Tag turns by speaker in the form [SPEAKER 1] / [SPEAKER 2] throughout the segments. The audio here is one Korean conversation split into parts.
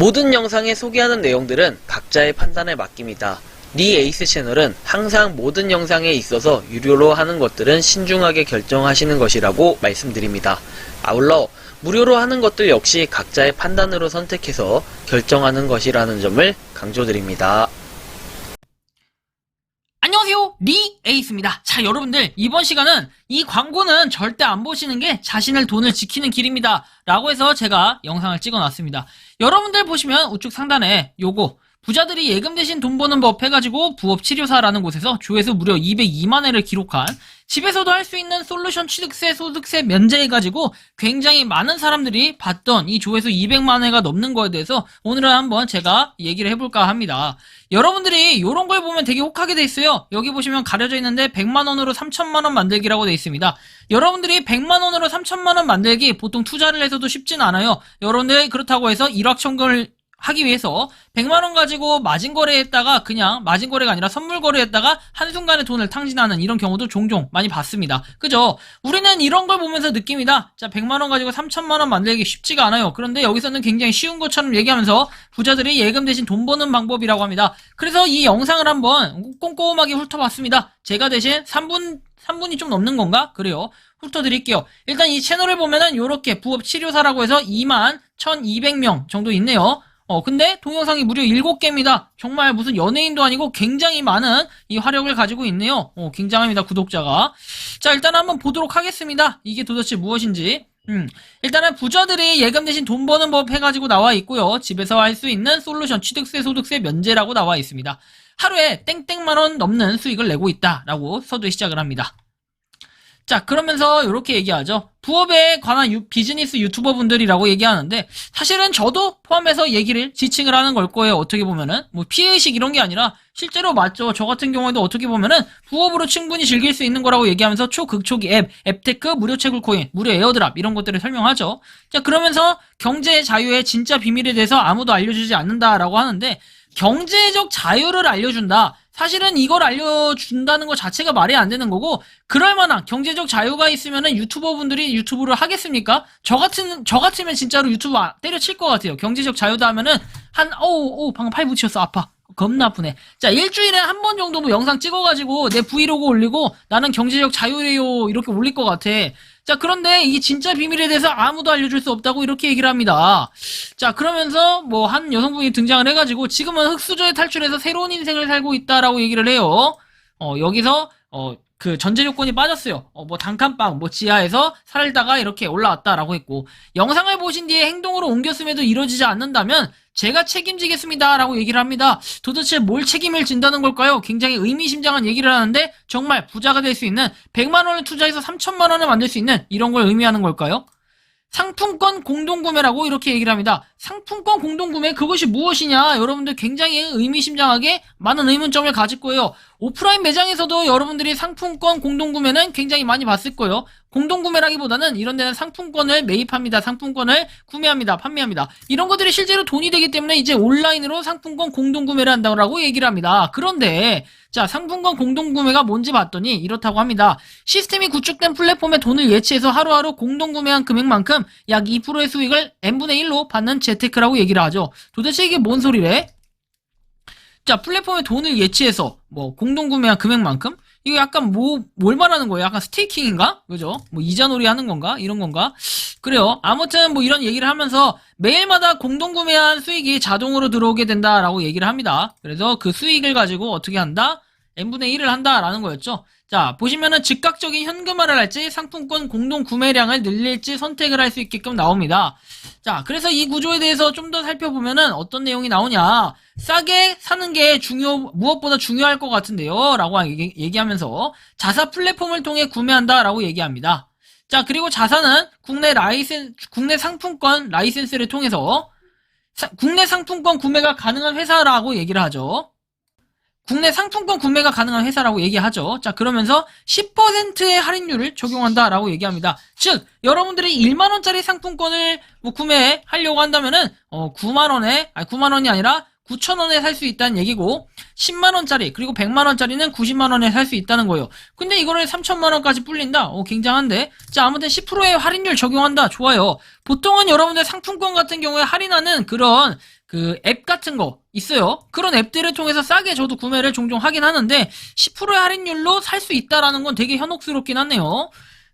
[SPEAKER 1] 모든 영상에 소개하는 내용들은 각자의 판단에 맡깁니다. 니 에이스 채널은 항상 모든 영상에 있어서 유료로 하는 것들은 신중하게 결정하시는 것이라고 말씀드립니다. 아울러 무료로 하는 것들 역시 각자의 판단으로 선택해서 결정하는 것이라는 점을 강조드립니다.
[SPEAKER 2] 안녕하세요, 니 에이스입니다. 자, 여러분들, 이번 시간은 이 광고는 절대 안 보시는 게 자신의 돈을 지키는 길입니다 라고 해서 제가 영상을 찍어놨습니다. 여러분들 보시면 우측 상단에 요거 부자들이 예금 대신 돈 버는 법 해가지고 부업치료사라는 곳에서 조회수 무려 202만회를 기록한, 집에서도 할 수 있는 솔루션 취득세 소득세 면제해가지고 굉장히 많은 사람들이 봤던 이 조회수 200만회가 넘는 거에 대해서 오늘은 한번 제가 얘기를 해볼까 합니다. 여러분들이 이런 걸 보면 되게 혹하게 돼 있어요. 여기 보시면 가려져 있는데 100만원으로 3천만원 만들기라고 돼 있습니다. 여러분들이 100만원으로 3천만원 만들기 보통 투자를 해서도 쉽진 않아요. 여러분들 그렇다고 해서 일확천금을 하기 위해서 100만원 가지고 마진거래했다가 그냥 마진거래가 아니라 선물거래했다가 한순간에 돈을 탕진하는 이런 경우도 종종 많이 봤습니다. 그죠? 우리는 이런 걸 보면서 느낍니다. 자, 100만원 가지고 3천만원 만들기 쉽지가 않아요. 그런데 여기서는 굉장히 쉬운 것처럼 얘기하면서 부자들이 예금 대신 돈 버는 방법이라고 합니다. 그래서 이 영상을 한번 꼼꼼하게 훑어봤습니다. 제가 대신 3분이 좀 넘는 건가? 그래요. 훑어드릴게요. 일단 이 채널을 보면은 요렇게 부업치료사라고 해서 21,200명 정도 있네요. 근데 동영상이 무려 7개입니다. 정말 무슨 연예인도 아니고 굉장히 많은 이 화력을 가지고 있네요. 굉장합니다, 구독자가. 자, 일단 한번 보도록 하겠습니다. 이게 도대체 무엇인지. 일단은 부자들이 예금 대신 돈 버는 법 해가지고 나와 있고요. 집에서 할 수 있는 솔루션 취득세 소득세 면제라고 나와 있습니다. 하루에 땡땡만원 넘는 수익을 내고 있다라고 서두에 시작을 합니다. 자, 그러면서 이렇게 얘기하죠. 부업에 관한 비즈니스 유튜버 분들이라고 얘기하는데, 사실은 저도 포함해서 지칭을 하는 걸 거예요. 어떻게 보면은 뭐 피해의식 이런 게 아니라 실제로 맞죠. 저 같은 경우에도 어떻게 보면은 부업으로 충분히 즐길 수 있는 거라고 얘기하면서 초극초기 앱테크, 무료 채굴코인, 무료 에어드랍 이런 것들을 설명하죠. 자, 그러면서 경제 자유의 진짜 비밀에 대해서 아무도 알려주지 않는다라고 하는데, 경제적 자유를 알려준다. 사실은 이걸 알려준다는 것 자체가 말이 안 되는 거고, 그럴 만한 경제적 자유가 있으면은 유튜버 분들이 유튜브를 하겠습니까? 저 같으면 진짜로 유튜브 때려칠 것 같아요. 경제적 자유다 하면은 방금 팔 붙였어. 아파. 겁나 아프네. 자, 일주일에 한 번 정도 뭐 영상 찍어가지고 내 브이로그 올리고 나는 경제적 자유래요 이렇게 올릴 것 같아. 자, 그런데 이게 진짜 비밀에 대해서 아무도 알려줄 수 없다고 이렇게 얘기를 합니다. 자, 그러면서 뭐 한 여성분이 등장을 해가지고 지금은 흙수저에 탈출해서 새로운 인생을 살고 있다라고 얘기를 해요. 여기서 그 전제 조건이 빠졌어요. 뭐 단칸방 뭐 지하에서 살다가 이렇게 올라왔다라고 했고, 영상을 보신 뒤에 행동으로 옮겼음에도 이루어지지 않는다면 제가 책임지겠습니다 라고 얘기를 합니다. 도대체 뭘 책임을 진다는 걸까요? 굉장히 의미심장한 얘기를 하는데, 정말 부자가 될 수 있는 100만원을 투자해서 3천만원을 만들 수 있는 이런 걸 의미하는 걸까요? 상품권 공동구매라고 이렇게 얘기를 합니다. 상품권 공동구매, 그것이 무엇이냐? 여러분들 굉장히 의미심장하게 많은 의문점을 가질 거예요. 오프라인 매장에서도 여러분들이 상품권 공동구매는 굉장히 많이 봤을 거예요. 공동구매라기보다는 이런 데는 상품권을 매입합니다. 상품권을 구매합니다. 판매합니다. 이런 것들이 실제로 돈이 되기 때문에 이제 온라인으로 상품권 공동구매를 한다고 얘기를 합니다. 그런데 자, 상품권 공동구매가 뭔지 봤더니 이렇다고 합니다. 시스템이 구축된 플랫폼에 돈을 예치해서 하루하루 공동구매한 금액만큼 약 2%의 수익을 n분의 1로 받는 재테크라고 얘기를 하죠. 도대체 이게 뭔 소리래? 자, 플랫폼에 돈을 예치해서 뭐 공동구매한 금액만큼? 이거 약간 뭘 말하는 거예요? 약간 스테이킹인가? 그죠? 뭐 이자놀이 하는 건가? 이런 건가? 그래요. 아무튼 뭐 이런 얘기를 하면서 매일마다 공동구매한 수익이 자동으로 들어오게 된다라고 얘기를 합니다. 그래서 그 수익을 가지고 어떻게 한다? n분의 1을 한다라는 거였죠. 자, 보시면은 즉각적인 현금화를 할지 상품권 공동구매량을 늘릴지 선택을 할 수 있게끔 나옵니다. 자, 그래서 이 구조에 대해서 좀 더 살펴보면은 어떤 내용이 나오냐. 싸게 사는 게 무엇보다 중요할 것 같은데요 라고 얘기하면서 자사 플랫폼을 통해 구매한다 라고 얘기합니다. 자, 그리고 자사는 국내 상품권 라이센스를 통해서 국내 상품권 구매가 가능한 회사라고 얘기를 하죠. 국내 상품권 구매가 가능한 회사라고 얘기하죠. 자, 그러면서 10%의 할인율을 적용한다라고 얘기합니다. 즉, 여러분들이 1만원짜리 상품권을 뭐 구매하려고 한다면은 9만원이 아니라 9,000원에 살 수 있다는 얘기고, 10만원짜리 그리고 100만원짜리는 90만원에 살 수 있다는 거예요. 근데 이거를 3천만원까지 불린다? 굉장한데. 자, 아무튼 10%의 할인율 적용한다. 좋아요. 보통은 여러분들 상품권 같은 경우에 할인하는 그런 그 앱 같은 거 있어요. 그런 앱들을 통해서 싸게 저도 구매를 종종 하긴 하는데 10%의 할인율로 살 수 있다라는 건 되게 현혹스럽긴 하네요.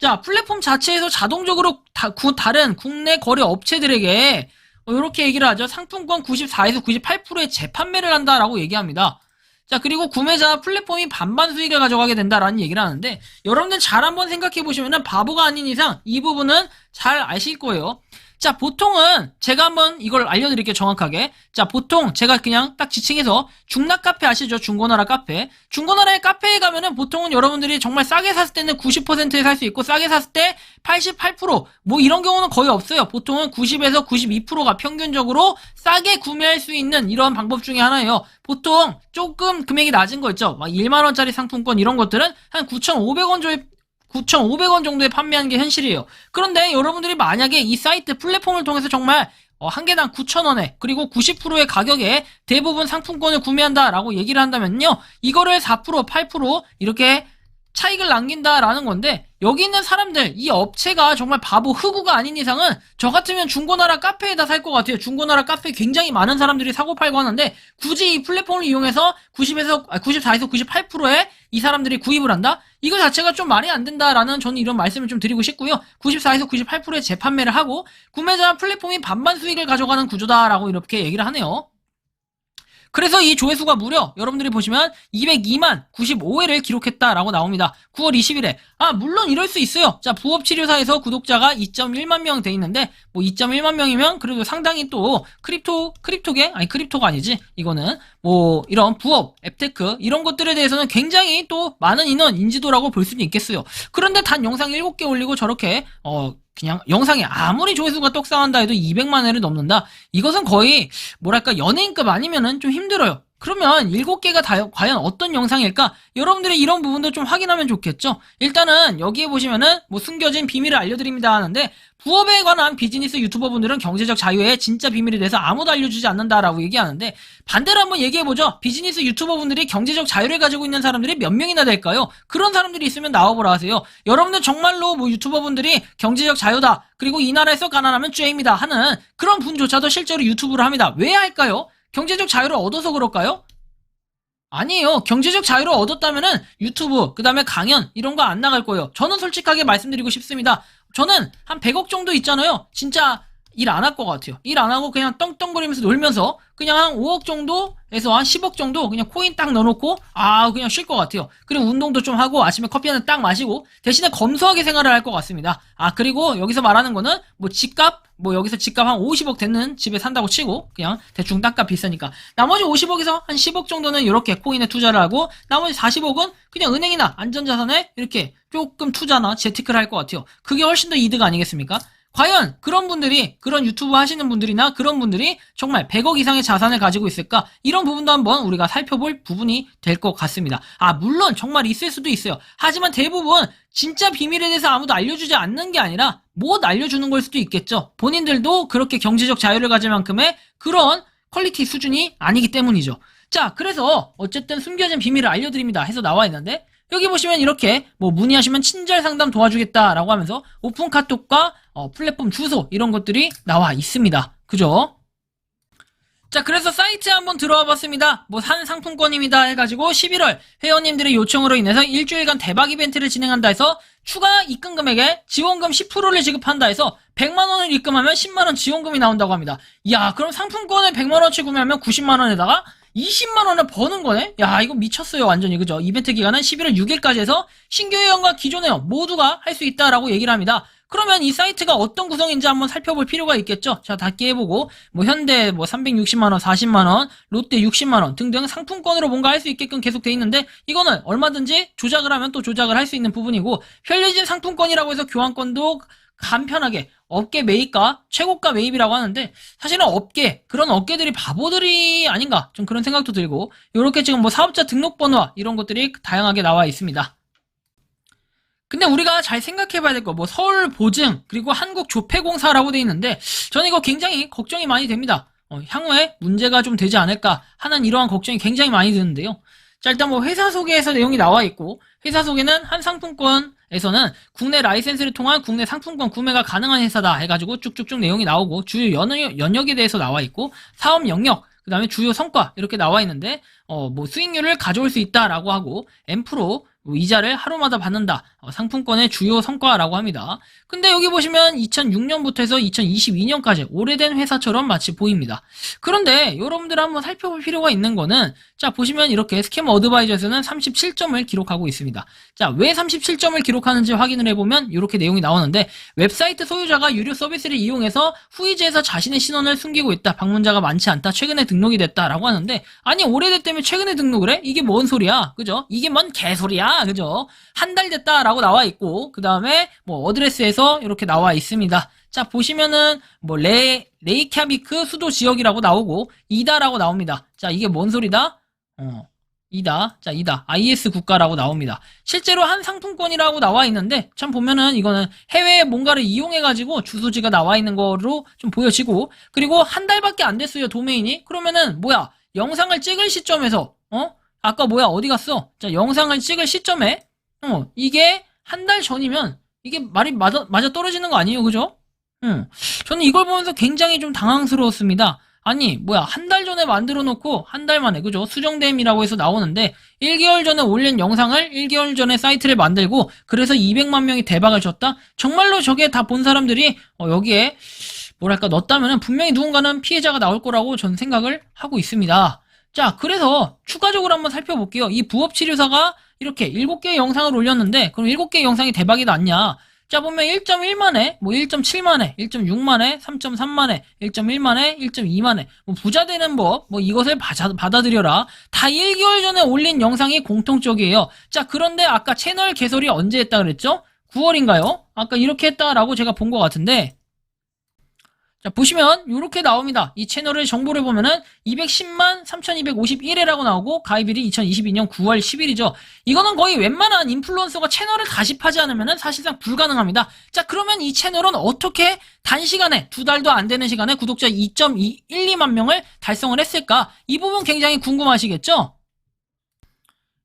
[SPEAKER 2] 자, 플랫폼 자체에서 자동적으로 다른 국내 거래 업체들에게 이렇게 얘기를 하죠. 상품권 94에서 98%의 재판매를 한다라고 얘기합니다. 자, 그리고 구매자 플랫폼이 반반 수익을 가져가게 된다라는 얘기를 하는데 여러분들 잘 한번 생각해 보시면은 바보가 아닌 이상 이 부분은 잘 아실 거예요. 자, 보통은 제가 한번 이걸 알려드릴게요, 정확하게. 자, 보통 제가 그냥 딱 지칭해서 중락 카페 아시죠? 중고나라 카페. 중고나라의 카페에 가면은 보통은 여러분들이 정말 싸게 샀을 때는 90%에 살 수 있고 싸게 샀을 때 88%, 뭐 이런 경우는 거의 없어요. 보통은 90에서 92%가 평균적으로 싸게 구매할 수 있는 이런 방법 중에 하나예요. 보통 조금 금액이 낮은 거 있죠? 막 1만원짜리 상품권 이런 것들은 한 9,500원 정도에 판매하는 게 현실이에요. 그런데 여러분들이 만약에 이 사이트 플랫폼을 통해서 정말 한 개당 9,000원에 그리고 90%의 가격에 대부분 상품권을 구매한다라고 얘기를 한다면요. 이거를 4%, 8% 이렇게 차익을 남긴다라는 건데 여기 있는 사람들, 이 업체가 정말 바보 흑우가 아닌 이상은 저 같으면 중고나라 카페에다 살 것 같아요. 중고나라 카페 굉장히 많은 사람들이 사고 팔고 하는데 굳이 이 플랫폼을 이용해서 94에서 98%에 이 사람들이 구입을 한다? 이거 자체가 좀 말이 안 된다라는 저는 이런 말씀을 좀 드리고 싶고요. 94에서 98%의 재판매를 하고 구매자 플랫폼이 반반 수익을 가져가는 구조다라고 이렇게 얘기를 하네요. 그래서 이 조회수가 무려 여러분들이 보시면 202만 95회를 기록했다라고 나옵니다. 9월 20일에. 물론 이럴 수 있어요. 자, 부업치료사에서 구독자가 2.1만 명 돼 있는데 뭐 2.1만 명이면 그래도 상당히 또 크립토계? 아니 크립토가 아니지. 이거는 뭐 이런 부업, 앱테크 이런 것들에 대해서는 굉장히 또 많은 인원 인지도라고 볼 수는 있겠어요. 그런데 단 영상 7개 올리고 저렇게 그냥 영상에 아무리 조회수가 떡상한다 해도 200만 회를 넘는다? 이것은 거의 뭐랄까 연예인급 아니면은 좀 힘들어요. 그러면 7개가 과연 어떤 영상일까? 여러분들이 이런 부분도 좀 확인하면 좋겠죠? 일단은 여기에 보시면은 뭐 숨겨진 비밀을 알려드립니다 하는데 부업에 관한 비즈니스 유튜버분들은 경제적 자유의 진짜 비밀에 대해서 아무도 알려주지 않는다라고 얘기하는데 반대로 한번 얘기해보죠. 비즈니스 유튜버분들이 경제적 자유를 가지고 있는 사람들이 몇 명이나 될까요? 그런 사람들이 있으면 나와보라 하세요. 여러분들 정말로 뭐 유튜버분들이 경제적 자유다 그리고 이 나라에서 가난하면 죄입니다 하는 그런 분조차도 실제로 유튜브를 합니다. 왜 할까요? 경제적 자유를 얻어서 그럴까요? 아니에요. 경제적 자유를 얻었다면은 유튜브, 그 다음에 강연, 이런 거 안 나갈 거예요. 저는 솔직하게 말씀드리고 싶습니다. 저는 한 100억 정도 있잖아요. 진짜 일 안 할 것 같아요. 일 안 하고 그냥 떵떵거리면서 놀면서 그냥 한 5억 정도에서 한 10억 정도 그냥 코인 딱 넣어놓고 그냥 쉴 것 같아요. 그리고 운동도 좀 하고 아침에 커피 한 잔 딱 마시고 대신에 검소하게 생활을 할 것 같습니다. 그리고 여기서 말하는 거는 뭐 집값 여기서 집값 한 50억 되는 집에 산다고 치고 그냥 대충 땅값 비싸니까 나머지 50억에서 한 10억 정도는 이렇게 코인에 투자를 하고 나머지 40억은 그냥 은행이나 안전자산에 이렇게 조금 투자나 재테크를 할 것 같아요. 그게 훨씬 더 이득 아니겠습니까? 과연 그런 분들이, 그런 유튜브 하시는 분들이나 그런 분들이 정말 100억 이상의 자산을 가지고 있을까? 이런 부분도 한번 우리가 살펴볼 부분이 될 것 같습니다. 물론 정말 있을 수도 있어요. 하지만 대부분 진짜 비밀에 대해서 아무도 알려주지 않는 게 아니라 못 알려주는 걸 수도 있겠죠. 본인들도 그렇게 경제적 자유를 가질 만큼의 그런 퀄리티 수준이 아니기 때문이죠. 자, 그래서 어쨌든 숨겨진 비밀을 알려드립니다 해서 나와 있는데 여기 보시면 이렇게 뭐 문의하시면 친절 상담 도와주겠다라고 하면서 오픈 카톡과 플랫폼 주소 이런 것들이 나와 있습니다. 그죠? 자, 그래서 사이트에 한번 들어와 봤습니다. 뭐 산 상품권입니다 해가지고 11월 회원님들의 요청으로 인해서 일주일간 대박 이벤트를 진행한다 해서 추가 입금 금액에 지원금 10%를 지급한다 해서 100만원을 입금하면 10만원 지원금이 나온다고 합니다. 그럼 상품권을 100만원어치 구매하면 90만원에다가 20만원을 버는 거네? 이거 미쳤어요, 완전히. 그죠? 이벤트 기간은 11월 6일까지 해서 신규 회원과 기존 회원 모두가 할 수 있다라고 얘기를 합니다. 그러면 이 사이트가 어떤 구성인지 한번 살펴볼 필요가 있겠죠? 자, 닫기 해보고, 현대 360만원, 40만원, 롯데 60만원 등등 상품권으로 뭔가 할 수 있게끔 계속 돼 있는데, 이거는 얼마든지 조작을 하면 또 조작을 할 수 있는 부분이고, 편리진 상품권이라고 해서 교환권도 간편하게 업계 매입과 최고가 매입이라고 하는데 사실은 그런 업계들이 바보들이 아닌가 좀 그런 생각도 들고 이렇게 지금 사업자 등록번호와 이런 것들이 다양하게 나와 있습니다. 근데 우리가 잘 생각해 봐야 될 거 서울보증 그리고 한국조폐공사라고 돼 있는데 저는 이거 굉장히 걱정이 많이 됩니다. 향후에 문제가 좀 되지 않을까 하는 이러한 걱정이 굉장히 많이 드는데요. 자, 일단 회사 소개에서 내용이 나와 있고 회사 소개는 한 상품권 에서는 국내 라이센스를 통한 국내 상품권 구매가 가능한 회사다 해가지고 쭉쭉쭉 내용이 나오고 주요 연역에 대해서 나와 있고 사업 영역 그 다음에 주요 성과 이렇게 나와 있는데 뭐 수익률을 가져올 수 있다라고 하고 M% 이자를 하루마다 받는다. 상품권의 주요 성과라고 합니다. 근데 여기 보시면 2006년부터 해서 2022년까지 오래된 회사처럼 마치 보입니다. 그런데 여러분들 한번 살펴볼 필요가 있는 거는 자 보시면 이렇게 스캐머 어드바이저에서는 37점을 기록하고 있습니다. 자 왜 37점을 기록하는지 확인을 해보면 이렇게 내용이 나오는데 웹사이트 소유자가 유료 서비스를 이용해서 후이지에서 자신의 신원을 숨기고 있다. 방문자가 많지 않다. 최근에 등록이 됐다라고 하는데 아니 오래됐다며 최근에 등록을 해? 이게 뭔 소리야? 그죠? 이게 뭔 개소리야? 그죠? 한 달 됐다라고 나와 있고 그 다음에 뭐 어드레스에서 이렇게 나와 있습니다. 자 보시면은 뭐 레이캬비크 수도 지역이라고 나오고 이다라고 나옵니다. 자 이게 뭔 소리다? 이다. 자 이다. IS 국가라고 나옵니다. 실제로 한 상품권이라고 나와 있는데 참 보면은 이거는 해외에 뭔가를 이용해가지고 주소지가 나와 있는 거로 좀 보여지고 그리고 한 달밖에 안 됐어요 도메인이. 그러면은 뭐야 영상을 찍을 시점에서 아까 뭐야 어디 갔어? 자 영상을 찍을 시점에 이게 한 달 전이면 이게 말이 맞아 떨어지는 거 아니에요 그죠? 저는 이걸 보면서 굉장히 좀 당황스러웠습니다. 아니 뭐야 한 달 전에 만들어 놓고 한 달 만에 그죠? 수정됨이라고 해서 나오는데 1개월 전에 올린 영상을 1개월 전에 사이트를 만들고 그래서 200만 명이 대박을 쳤다? 정말로 저게 다 본 사람들이 여기에 뭐랄까 넣었다면은 분명히 누군가는 피해자가 나올 거라고 전 생각을 하고 있습니다. 자 그래서 추가적으로 한번 살펴볼게요. 이 부업치료사가 이렇게 7개의 영상을 올렸는데 그럼 7개의 영상이 대박이 났냐? 자 보면 1.1만회, 뭐 1.7만회, 1.6만회, 3.3만회, 1.1만회, 1.2만회 뭐 부자 되는 법, 뭐 이것을 받아들여라. 다 1개월 전에 올린 영상이 공통적이에요. 자 그런데 아까 채널 개설이 언제 했다 그랬죠? 9월인가요? 아까 이렇게 했다라고 제가 본 것 같은데 자 보시면 이렇게 나옵니다. 이 채널의 정보를 보면은 210만 3251회라고 나오고 가입일이 2022년 9월 10일이죠. 이거는 거의 웬만한 인플루언서가 채널을 가입하지 않으면은 사실상 불가능합니다. 자 그러면 이 채널은 어떻게 단시간에 2달도 안 되는 시간에 구독자 2.12만 명을 달성을 했을까? 이 부분 굉장히 궁금하시겠죠?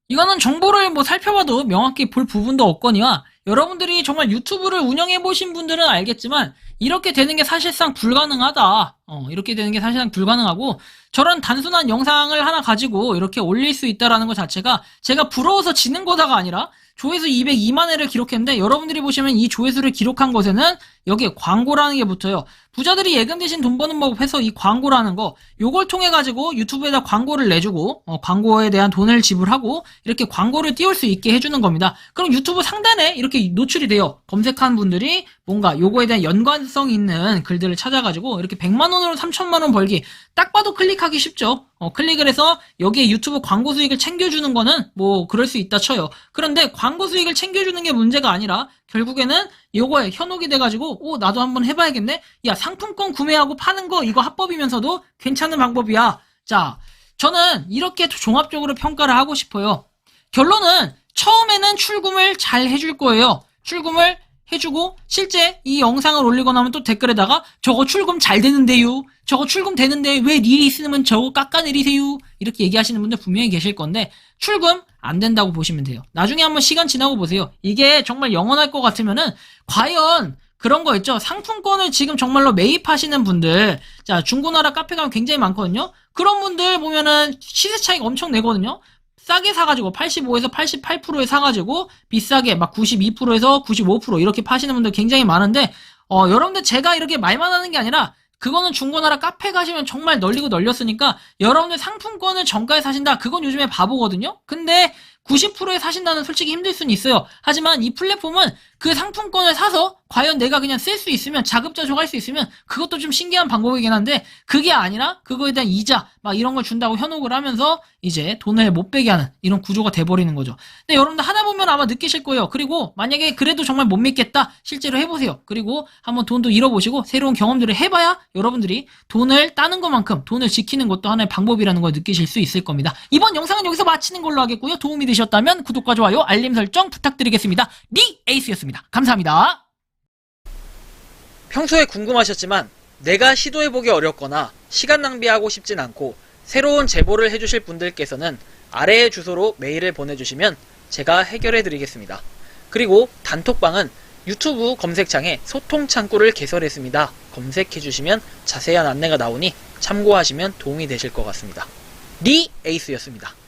[SPEAKER 2] 이거는 정보를 뭐 살펴봐도 명확히 볼 부분도 없거니와 여러분들이 정말 유튜브를 운영해보신 분들은 알겠지만 이렇게 되는 게 사실상 불가능하다. 이렇게 되는 게 사실상 불가능하고 저런 단순한 영상을 하나 가지고 이렇게 올릴 수 있다라는 것 자체가 제가 부러워서 지는 거다가 아니라 조회수 202만 회를 기록했는데 여러분들이 보시면 이 조회수를 기록한 것에는 여기에 광고라는 게 붙어요. 부자들이 예금 대신 돈 버는 법 해서 이 광고라는 거 요걸 통해 가지고 유튜브에다 광고를 내주고 광고에 대한 돈을 지불하고 이렇게 광고를 띄울 수 있게 해주는 겁니다. 그럼 유튜브 상단에 이렇게 노출이 돼요. 검색한 분들이 뭔가 요거에 대한 연관성 있는 글들을 찾아가지고 이렇게 100만 원으로 3천만 원 벌기 딱 봐도 클릭하기 쉽죠. 클릭을 해서 여기에 유튜브 광고 수익을 챙겨주는 거는 뭐 그럴 수 있다 쳐요. 그런데 광고 수익을 챙겨주는 게 문제가 아니라 결국에는 요거에 현혹이 돼가지고 나도 한번 해봐야겠네. 야 상품권 구매하고 파는 거 이거 합법이면서도 괜찮은 방법이야. 자 저는 이렇게 종합적으로 평가를 하고 싶어요. 결론은 처음에는 출금을 잘 해줄 거예요. 출금을 해주고 실제 이 영상을 올리고 나면 또 댓글에다가 저거 출금 잘 되는데요. 저거 출금 되는데 왜 니 있으면 저거 깎아내리세요. 이렇게 얘기하시는 분들 분명히 계실 건데 출금 안 된다고 보시면 돼요. 나중에 한번 시간 지나고 보세요. 이게 정말 영원할 것 같으면은 과연 그런 거 있죠. 상품권을 지금 정말로 매입하시는 분들 자 중고나라 카페 가면 굉장히 많거든요. 그런 분들 보면은 시세 차익 엄청 내거든요. 싸게 사가지고 85에서 88%에 사가지고 비싸게 막 92%에서 95% 이렇게 파시는 분들 굉장히 많은데 여러분들 제가 이렇게 말만 하는 게 아니라 그거는 중고나라 카페 가시면 정말 널리고 널렸으니까 여러분들 상품권을 정가에 사신다 그건 요즘에 바보거든요. 근데 90%에 사신다는 솔직히 힘들 수는 있어요. 하지만 이 플랫폼은 그 상품권을 사서 과연 내가 그냥 쓸 수 있으면 자급자족할 수 있으면 그것도 좀 신기한 방법이긴 한데 그게 아니라 그거에 대한 이자 막 이런 걸 준다고 현혹을 하면서 이제 돈을 못 빼게 하는 이런 구조가 돼버리는 거죠. 근데 여러분들 하다 보면 아마 느끼실 거예요. 그리고 만약에 그래도 정말 못 믿겠다 실제로 해보세요. 그리고 한번 돈도 잃어보시고 새로운 경험들을 해봐야 여러분들이 돈을 따는 것만큼 돈을 지키는 것도 하나의 방법이라는 걸 느끼실 수 있을 겁니다. 이번 영상은 여기서 마치는 걸로 하겠고요. 도움이 되셨다면 구독과 좋아요 알림 설정 부탁드리겠습니다. 니 에이스였습니다. 감사합니다.
[SPEAKER 1] 평소에 궁금하셨지만 내가 시도해보기 어렵거나 시간 낭비하고 싶진 않고 새로운 제보를 해주실 분들께서는 아래의 주소로 메일을 보내주시면 제가 해결해드리겠습니다. 그리고 단톡방은 유튜브 검색창에 소통 창구를 개설했습니다. 검색해주시면 자세한 안내가 나오니 참고하시면 도움이 되실 것 같습니다. 리 에이스였습니다.